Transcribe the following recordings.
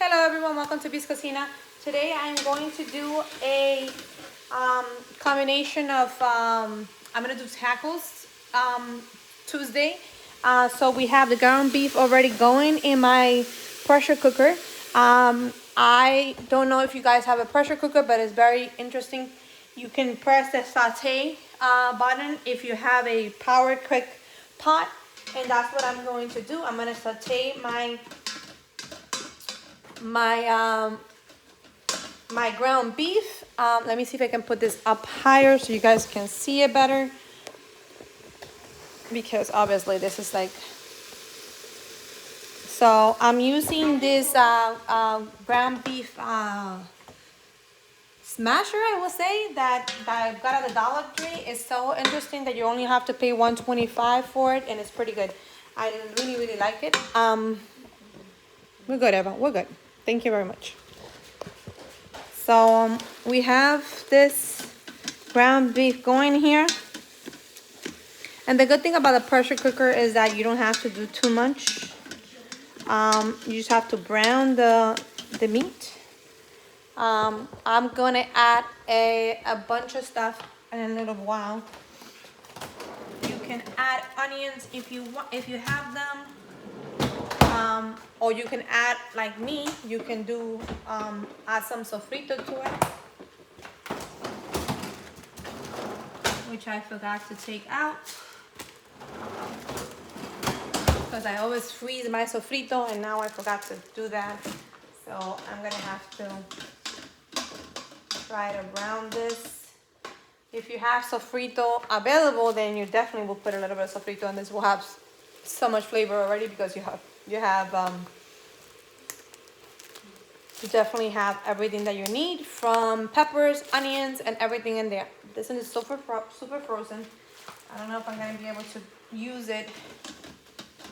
Hello everyone, welcome to Beast Cocina. Today I'm going to do a combination of, I'm going to do tacos Tuesday. So we have the ground beef already going in my pressure cooker. I don't know if you guys have a pressure cooker, but it's very interesting. You can press the saute button if you have a power quick pot. And that's what I'm going to do. I'm going to saute my ground beef. Let me see if I can put this up higher so you guys can see it better, because obviously this is like, so I'm using this ground beef smasher, I will say, that I got at the Dollar Tree. It's so interesting that you only have to pay $1.25 for it, and it's pretty good. I really like it. We're good, Eva, we're good. Thank you very much. So we have this ground beef going here. And the good thing about the pressure cooker is that you don't have to do too much. You just have to brown the meat. I'm gonna add a bunch of stuff in a little while. You can add onions if you want, if you have them. Or you can add, like me, you can do add some sofrito to it, which I forgot to take out because I always freeze my sofrito, and now I forgot to do that. So I'm gonna have to try to brown this. If you have sofrito available, then you definitely will put a little bit of sofrito, and this will have so much flavor already because you definitely have everything that you need, from peppers, onions, and everything in there. This one is super frozen. I don't know if I'm gonna be able to use it.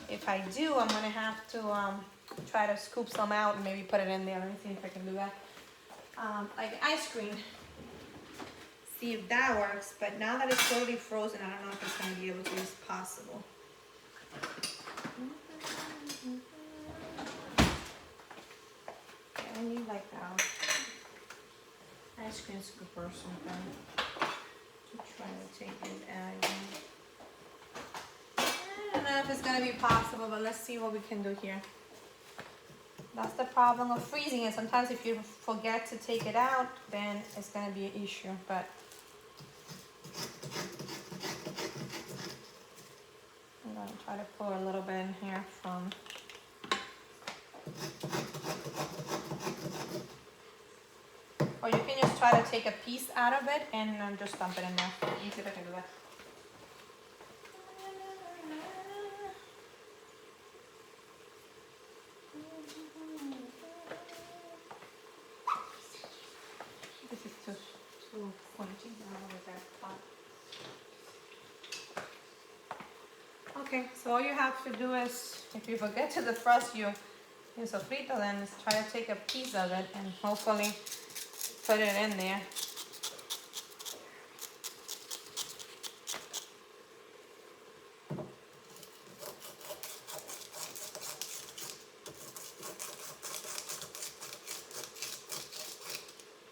If I do, I'm gonna have to try to scoop some out and maybe put it in there. Let me see if I can do that. Like ice cream. See if that works. But now that it's totally frozen, I don't know if it's gonna be able to use possible. I need like ice cream scoop or something to try to take it out. I don't know if it's gonna be possible, but let's see what we can do here. That's the problem of freezing it. Sometimes if you forget to take it out, then it's gonna be an issue. But I'm gonna try to pour a little bit in here from. Or you can just try to take a piece out of it and just dump it in there. Let me see if I can do that. This is too pointy. I don't know with that pot. Okay, so all you have to do is, if you forget to defrost your sofrito, then just try to take a piece of it and hopefully put it in there.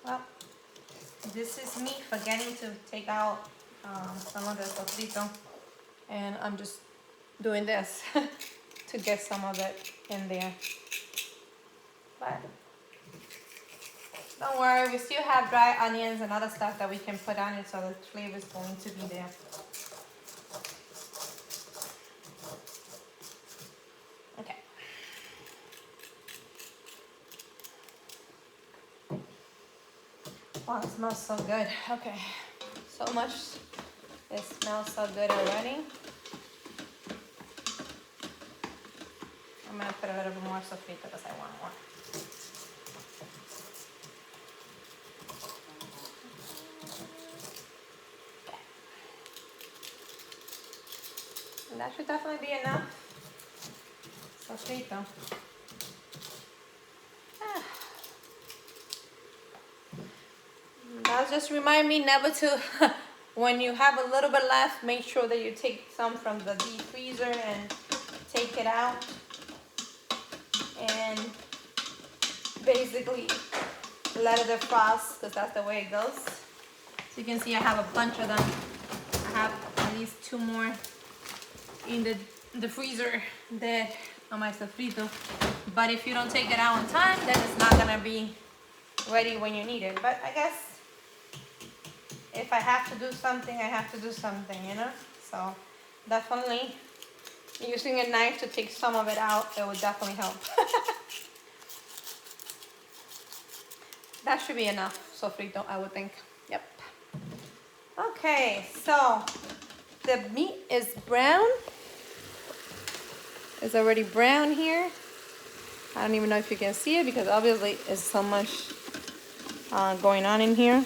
Well, this is me forgetting to take out some of the sofrito, and I'm just doing this to get some of it in there. But don't worry, we still have dry onions and other stuff that we can put on it, so the flavor is going to be there. Okay. Wow, it smells so good. Okay, so much. It smells so good already. I'm gonna put a little bit more sofrito because I want more. And that should definitely be enough sofrito. That just remind me never to, when you have a little bit left, make sure that you take some from the deep freezer and take it out and basically let it defrost because that's the way it goes. So you can see I have a bunch of them. I have at least 2 more in the freezer that on my sofrito. But if you don't take it out on time, then it's not gonna be ready when you need it. But I guess if I have to do something, I have to do something, you know? So definitely using a knife to take some of it out, it would definitely help. That should be enough sofrito, I would think. Yep. Okay, so the meat is brown. It's already brown here. I don't even know if you can see it because obviously there's so much going on in here.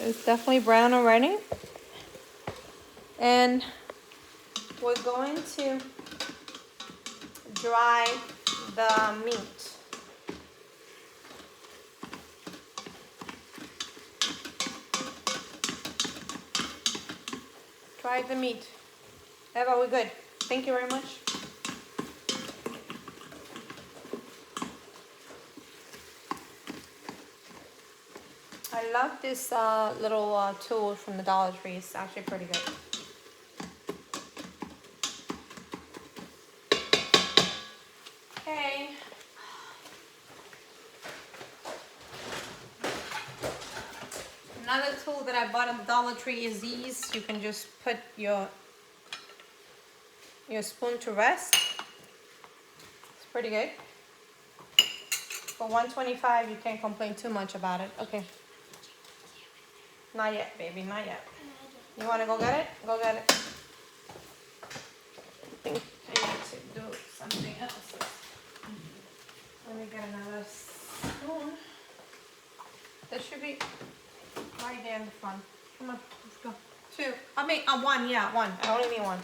It's definitely brown already. And we're going to dry the meat. Dry the meat. Eva, we're good. Thank you very much. I love this little tool from the Dollar Tree. It's actually pretty good. Okay. Another tool that I bought at the Dollar Tree is these. You can just put your spoon to rest. It's pretty good. For $1.25, you can't complain too much about it. Okay. Not yet, baby, not yet. You want to go get it? Go get it. I think I need to do something else. Let me get another spoon. There should be right there in the front. Come on, let's go. 2. I mean, 1, yeah, 1. I only need 1.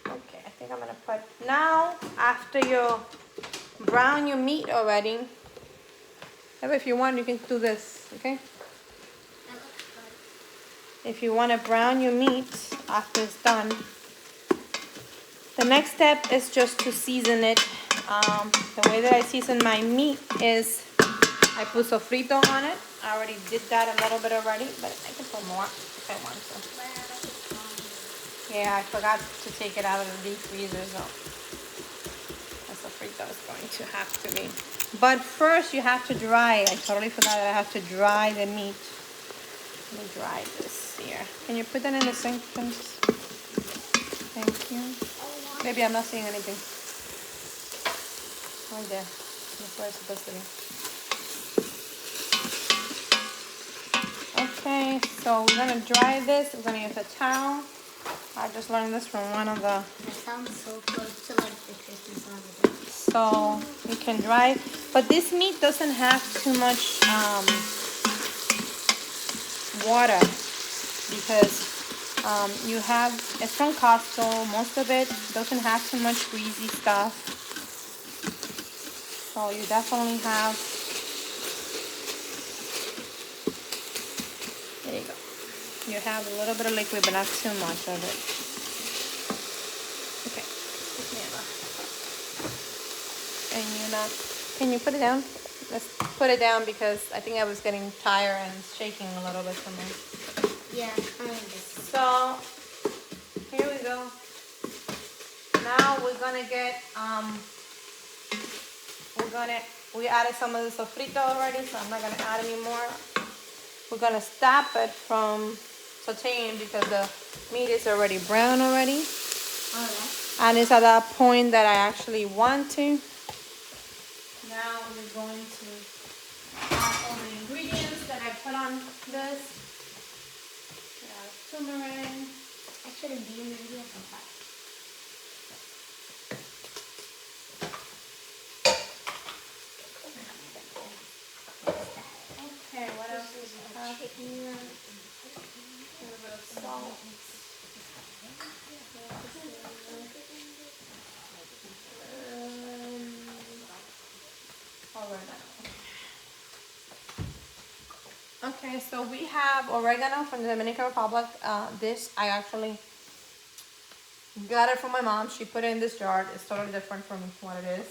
Okay, I think I'm gonna put, now, after you brown your meat already, if you want, you can do this, okay? If you want to brown your meat after it's done, the next step is just to season it. The way that I season my meat is I put sofrito on it. I already did that a little bit already, but I can put more if I want to. Yeah, I forgot to take it out of the deep freezer, so the sofrito is going to have to be. But first you have to dry. I totally forgot that I have to dry the meat. Let me dry this here. Can you put that in the sink, please? Thank you. Maybe I'm not seeing anything. Right there. That's where it's supposed to be. Okay, so we're gonna dry this. We're gonna use a towel. I just learned this from one of the. That sounds so close to like the Christmas holiday. So you can dry, but this meat doesn't have too much water because you have, it's from Costco. Most of it doesn't have too much greasy stuff. So you definitely have, there you go. You have a little bit of liquid, but not too much of it. Okay. Can you put it down? Let's put it down because I think I was getting tired and shaking a little bit too much. Yeah, I understand. So here we go. Now we're gonna get we added some of the sofrito already, so I'm not gonna add any more. We're gonna stop it from sauteing because the meat is already brown already. Alright. And it's at that point that I actually want to. Now we're going to add all the ingredients that I put on this. Turmeric. Actually, do you maybe have some fat? Okay, what else is it? Here? A little bit of salt. Okay, so we have oregano from the Dominican Republic. This I actually got it from my mom. She put it in this jar. It's totally different from what it is.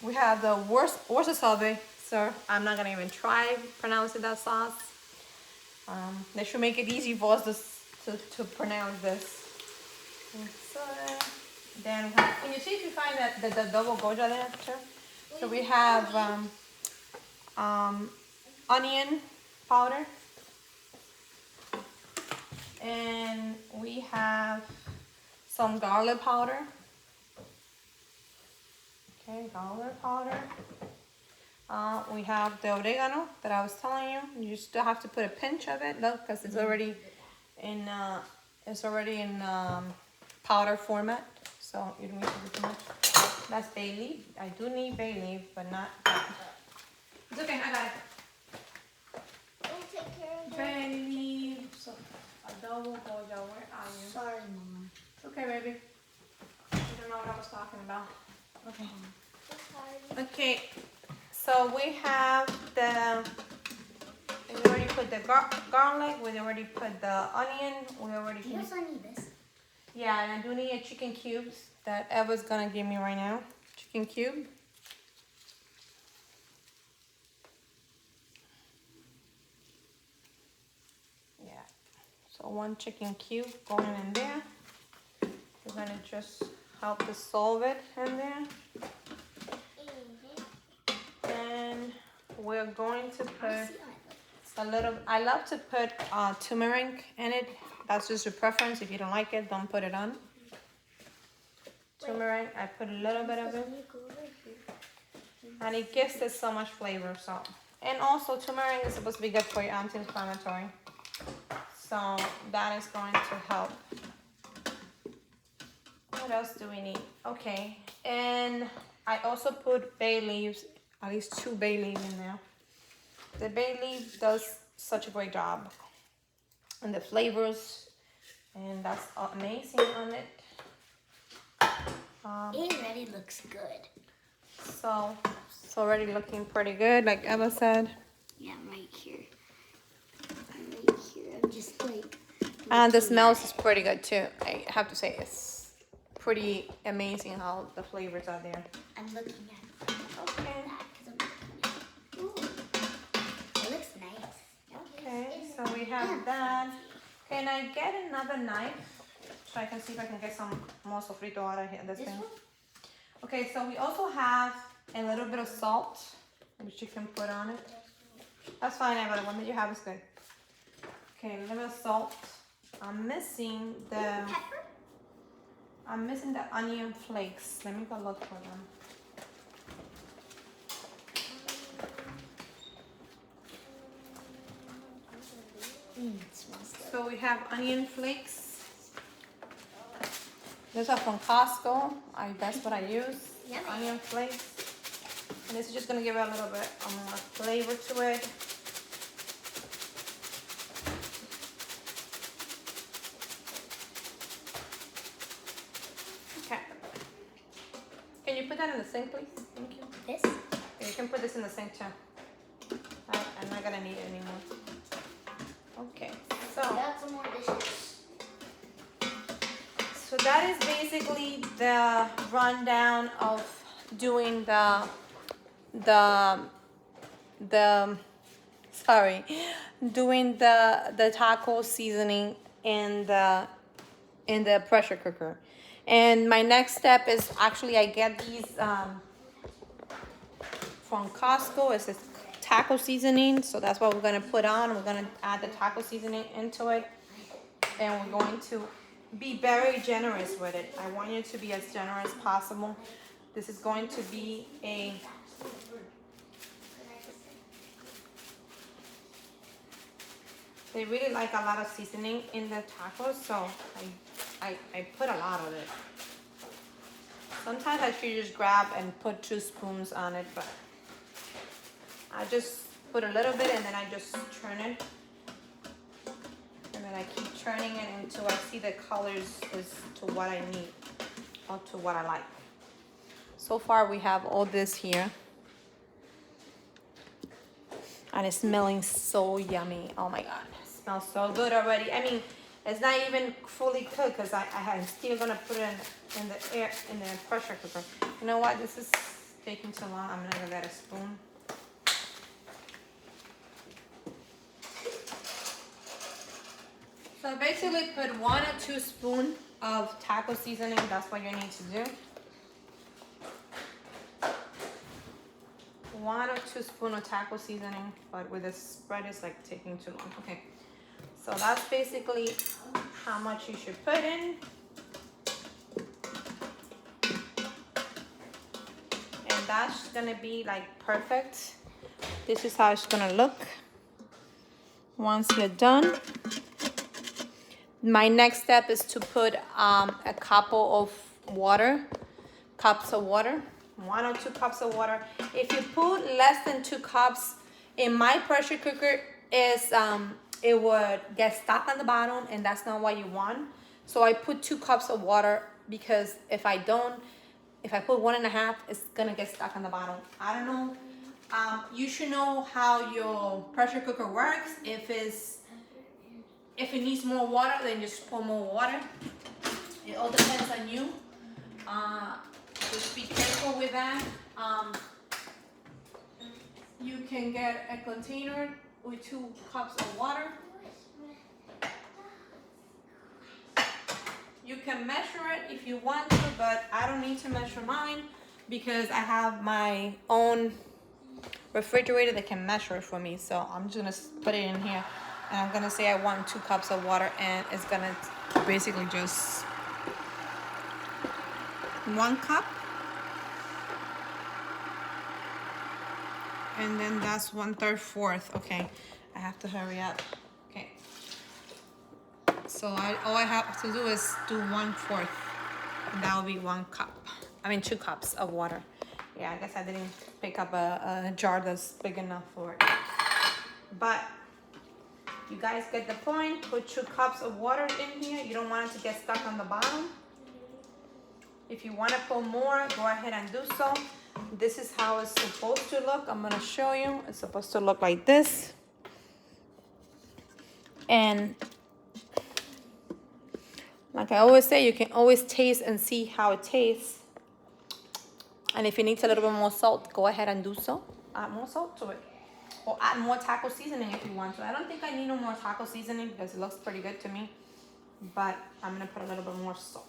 We have the Worcestershire, so I'm not gonna even try pronouncing that sauce. They should make it easy for us to pronounce this. So then, can you see if you find that the double goja there too? So we have onion powder, and we have some garlic powder. Okay, garlic powder. We have the oregano that I was telling you. You still have to put a pinch of it, look, because it's already in powder format, so you don't need to do too much. That's bay leaf. I do need bay leaf, but not that. It's okay, I got it. We'll take care of Bay leaf, so adobo goja. Where are you? Sorry, Mama. It's okay, baby. You don't know what I was talking about. Okay. Sorry. Okay. So we have we already put the garlic, we already put the onion, we already put... You also need this. Yeah, and I do need a chicken cubes that Eva's gonna give me right now. Chicken cube. Yeah, so 1 chicken cube going in there. We're gonna just help dissolve it in there. And we're going to put a little, I love to put turmeric in it. That's just your preference. If you don't like it, don't put it on. Turmeric, I put a little bit of it. And it gives it so much flavor, so. And also turmeric is supposed to be good for your anti-inflammatory. So that is going to help. What else do we need? Okay, and I also put bay leaves, at least 2 bay leaves in there. The bay leaf does such a great job. And the flavors, and that's amazing on it. It already looks good. So it's already looking pretty good, like Eva said. Yeah, right here. Right here. I'm just like... And the smells is pretty good too. I have to say it's pretty amazing how the flavors are there. I'm looking at it. Okay. Ooh. It looks nice. Okay, so we have that. Can I get another knife so I can see if I can get some more sofrito out of here? This thing. one? Okay, so we also have a little bit of salt, which you can put on it. That's fine, Eva. The one that you have is good. Okay, a little bit of salt. I'm missing the onion flakes. Let me go look for them. It smells good. So we have onion flakes. These are from Costco. That's what I use. Yummy. Onion flakes. And this is just gonna give it a little bit more flavor to it. Okay. Can you put that in the sink, please? Thank you. This? Yeah, you can put this in the sink too. I'm not gonna need it anymore. Okay, so. Got some more dishes. So that is basically the rundown of doing doing the taco seasoning in the pressure cooker. And my next step is actually I get these from Costco. It's this taco seasoning, so that's what we're gonna put on. We're gonna add the taco seasoning into it, and we're going to be very generous with it. I want you to be as generous as possible. This is going to be they really like a lot of seasoning in the tacos, so I put a lot of it. Sometimes I should just grab and put 2 spoons on it, but I just put a little bit and then I just churn it. And then I keep churning it until I see the colors is to what I need or to what I like. So far we have all this here. And it's smelling so yummy. Oh my God, it smells so good already. I mean, it's not even fully cooked because I'm still gonna put it in the pressure cooker. You know what? This is taking too long, I'm gonna get a spoon. So basically put 1 or 2 spoons of taco seasoning. That's what you need to do. 1 or 2 spoons of taco seasoning, but with the spread it's like taking too long. Okay, so that's basically how much you should put in. And that's gonna be like perfect. This is how it's gonna look once you're done. My next step is to put a couple of cups of water, 1 or 2 cups of water. If you put less than 2 cups, in my pressure cooker, it would get stuck on the bottom, and that's not what you want. So I put 2 cups of water, because if I put 1.5, it's gonna get stuck on the bottom. I don't know. You should know how your pressure cooker works. If it needs more water, then just pour more water. It all depends on you. Just be careful with that. You can get a container with 2 cups of water. You can measure it if you want to, but I don't need to measure mine because I have my own refrigerator that can measure it for me. So I'm just gonna put it in here, and I'm gonna say I want 2 cups of water, and it's gonna basically just 1 cup. And then that's 1/3, 4th. Okay, I have to hurry up. Okay. So all I have to do is do 1/4. And that will be 1 cup. 2 cups of water. Yeah, I guess I didn't pick up a jar that's big enough for it. But you guys get the point. Put 2 cups of water in here. You don't want it to get stuck on the bottom. If you want to put more, go ahead and do so. This is how it's supposed to look. I'm going to show you. It's supposed to look like this. And like I always say, you can always taste and see how it tastes. And if it needs a little bit more salt, go ahead and do so. Add more salt to it. Or add more taco seasoning if you want to. I don't think I need no more taco seasoning because it looks pretty good to me. But I'm going to put a little bit more salt.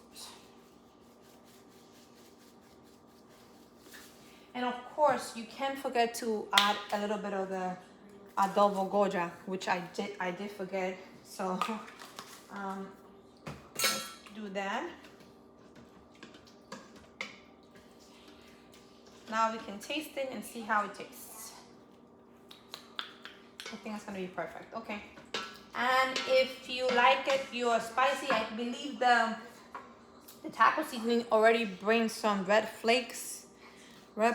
And of course, you can't forget to add a little bit of the adobo goja, which I did forget. So let's do that. Now we can taste it and see how it tastes. I think it's gonna be perfect. Okay. And if you like it, you're spicy, I believe the taco seasoning already brings some red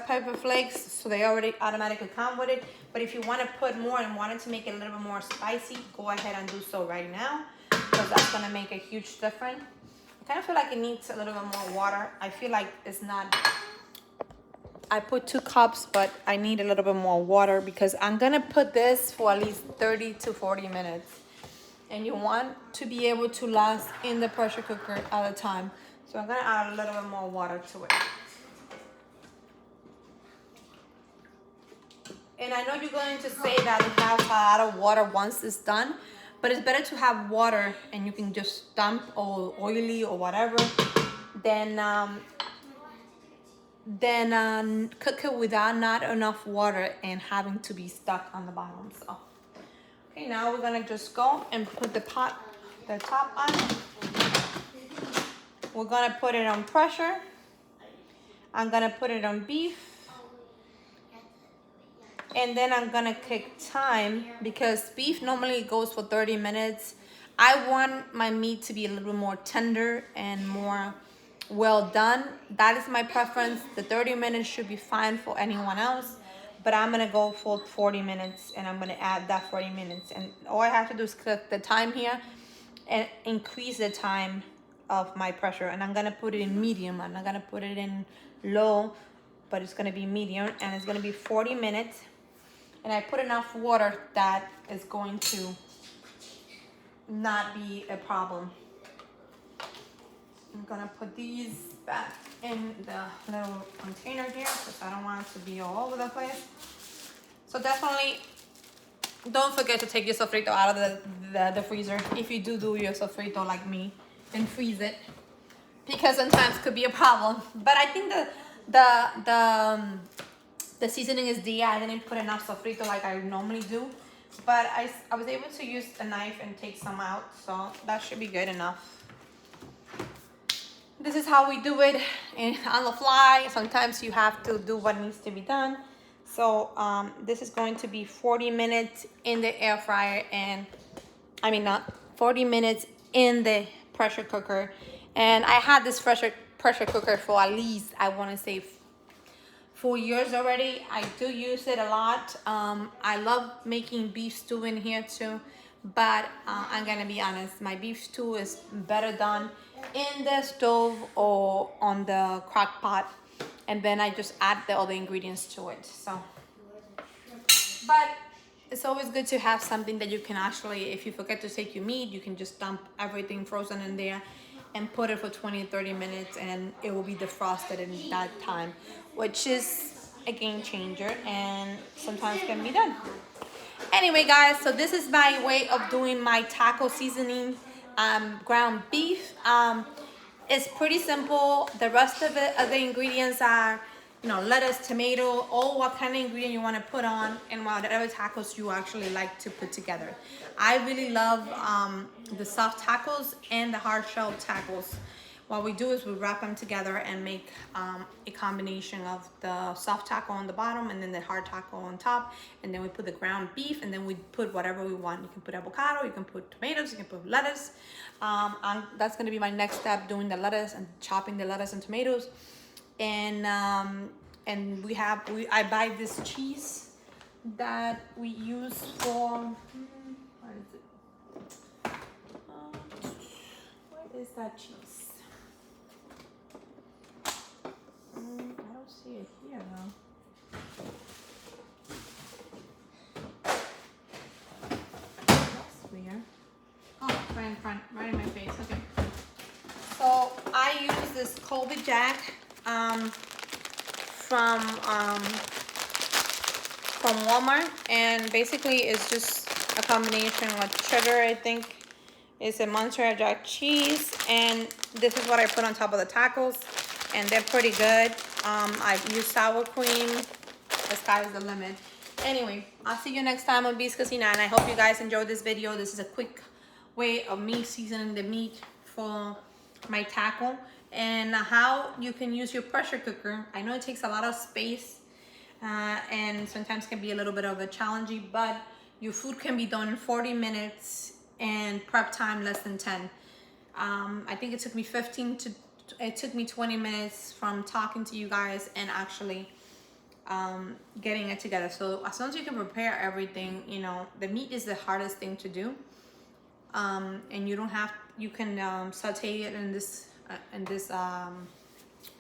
pepper flakes, so they already automatically come with it. But if you want to put more and wanted to make it a little bit more spicy, go ahead and do so right now, because that's going to make a huge difference. I kind of feel like it needs a little bit more water. I feel like it's not... I put 2 cups, but I need a little bit more water because I'm going to put this for at least 30 to 40 minutes. And you want to be able to last in the pressure cooker at a time. So I'm going to add a little bit more water to it. And I know you're going to say that it has a lot of water once it's done, but it's better to have water and you can just dump all oily or whatever than cook it without not enough water and having to be stuck on the bottom. So, okay, now we're gonna just go and put the top on. We're gonna put it on pressure. I'm gonna put it on beef. And then I'm gonna cook time because beef normally goes for 30 minutes. I want my meat to be a little bit more tender and more well done. That is my preference. The 30 minutes should be fine for anyone else, but I'm gonna go for 40 minutes and I'm gonna add that 40 minutes. And all I have to do is cook the time here and increase the time of my pressure. And I'm gonna put it in medium. I'm not gonna put it in low, but it's gonna be medium and it's gonna be 40 minutes. And I put enough water that is going to not be a problem. I'm gonna put these back in the little container here because I don't want it to be all over the place. So definitely don't forget to take your sofrito out of the freezer if you do your sofrito like me and freeze it, because sometimes it could be a problem. But I think the seasoning is there. I didn't put enough sofrito like I normally do, but I was able to use a knife and take some out, so that should be good enough. This is how we do it on the fly. Sometimes you have to do what needs to be done. So this is going to be 40 minutes in the air fryer, and I mean not 40 minutes in the pressure cooker. And I had this pressure cooker for at least, I want to say, 4 years already. I do use it a lot. I love making beef stew in here too, but I'm gonna be honest, my beef stew is better done in the stove or on the crock pot, and then I just add the other ingredients to it. So, but it's always good to have something that you can actually, if you forget to take your meat, you can just dump everything frozen in there and put it for 20-30 minutes, and it will be defrosted in that time, which is a game changer and sometimes can be done. Anyway, guys, so this is my way of doing my taco seasoning ground beef. It's pretty simple. The rest of it, other ingredients are, lettuce, tomato, or what kind of ingredient you want to put on, and whatever tacos you actually like to put together. I really love the soft tacos and the hard shell tacos. What we do is we wrap them together and make a combination of the soft taco on the bottom and then the hard taco on top, and then we put the ground beef, and then we put whatever we want. You can put avocado, you can put tomatoes, you can put lettuce. That's going to be my next step, doing the lettuce and chopping the lettuce and tomatoes. And I buy this cheese that we use for what is it? Where is that cheese? I don't see it here though. That's weird. Oh, right in front, right in my face. Okay. So I use this Colby Jack from Walmart, and basically it's just a combination with cheddar, I think. It's a Montreal Jack cheese, and this is what I put on top of the tacos, and they're pretty good. I've used sour cream. The sky is the limit. Anyway, I'll see you next time on Beast Cocina, and I hope you guys enjoyed this video. This is a quick way of me seasoning the meat for my taco, and how you can use your pressure cooker. I know it takes a lot of space and sometimes can be a little bit of a challenging, but your food can be done in 40 minutes and prep time less than 10. I think it took me 20 minutes from talking to you guys and actually getting it together. So as long as you can prepare everything, the meat is the hardest thing to do. And you can saute it in this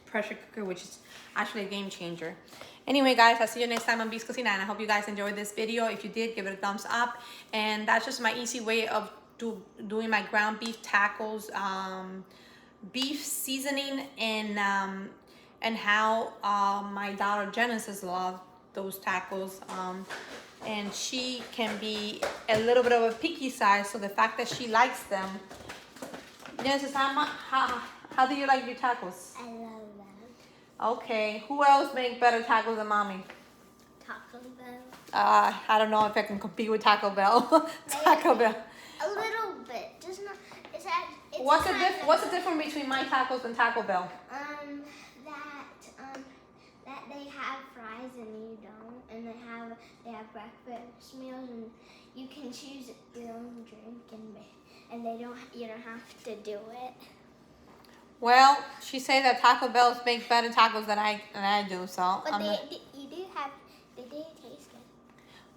pressure cooker, which is actually a game changer. Anyway, guys, I'll see you next time on Beast Cocina, and I hope you guys enjoyed this video. If you did, give it a thumbs up. And that's just my easy way of doing my ground beef tacos, beef seasoning, and how my daughter Genesis loves those tacos. And she can be a little bit of a picky side, so the fact that she likes them. Genesis, how do you like your tacos? I love them. Okay, who else make better tacos than mommy? Taco Bell. I don't know if I can compete with Taco Bell. Taco Bell. A little bit, just not. What's the difference between my tacos and Taco Bell? That they have fries and you don't, and they have breakfast meals, and you can choose your own drink, and you don't have to do it. Well, she said that Taco Bell make better tacos than I do, so. But they do taste good.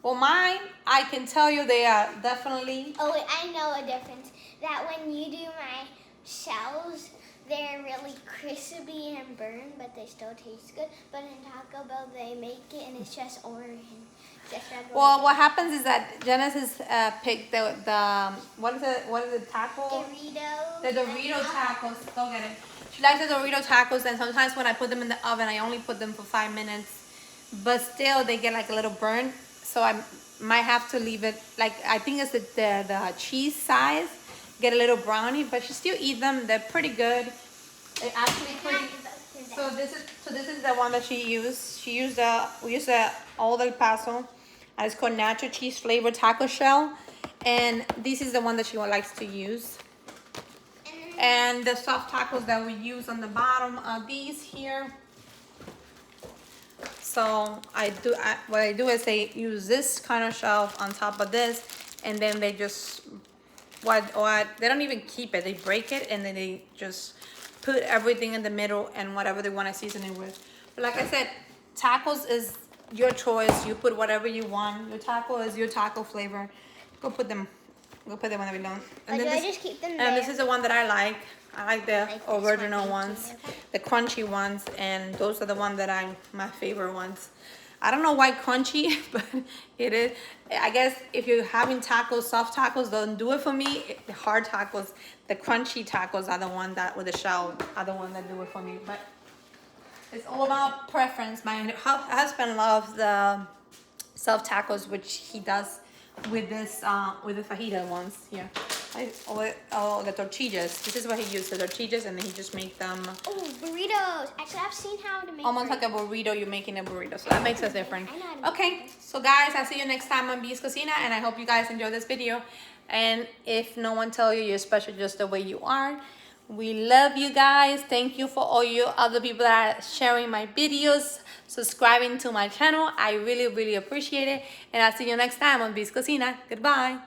Well, mine, I can tell you they are definitely. Oh wait, I know a difference. That when you do my shells, they're really crispy and burned, but they still taste good. But in Taco Bell, they make it and it's just orange. Just regular. Well, what happens is that Genesis picked the what is it taco? Doritos. The Dorito tacos. Go get it. She likes the Dorito tacos, and sometimes when I put them in the oven, I only put them for 5 minutes, but still they get like a little burnt. So I might have to leave it, like, I think it's the cheese size, get a little brownie, but she still eat them. They're pretty good. They're actually pretty. So this is the one that she used. We used the Old El Paso. It's called Nacho Cheese Flavor Taco Shell, and this is the one that she likes to use. And the soft tacos that we use on the bottom are these here. So what I do is I use this kind of shelf on top of this, and then they just they don't even keep it. They break it, and then they just put everything in the middle and whatever they want to season it with. But like I said, tacos is your choice. You put whatever you want. Your taco is your taco flavor. Go put them whenever you want. And Like, then I just keep them and there. this is the one that I like. I like the Like this original one, ones, thank you. the crunchy ones, and those are the ones that I'm my favorite ones. I don't know why crunchy, but it is. I guess if you're having tacos, soft tacos don't do it for me. The hard tacos, the crunchy tacos are the one that with the shell are the one that do it for me. But it's all about preference. My husband loves the soft tacos, which he does with this with the fajita ones here. Oh, the tortillas. This is what he used, the tortillas, and then he just make them Oh, burritos. Actually, I've seen how to make almost like a burrito. You're making a burrito, so that makes us different. Okay, so guys, I'll see you next time on B's Cocina, and I hope you guys enjoy this video. And if no one tell you, you're special just the way you are. We love you guys. Thank you for all you other people that are sharing my videos, subscribing to my channel. I really, really appreciate it. And I'll see you next time on B's Cocina. Goodbye.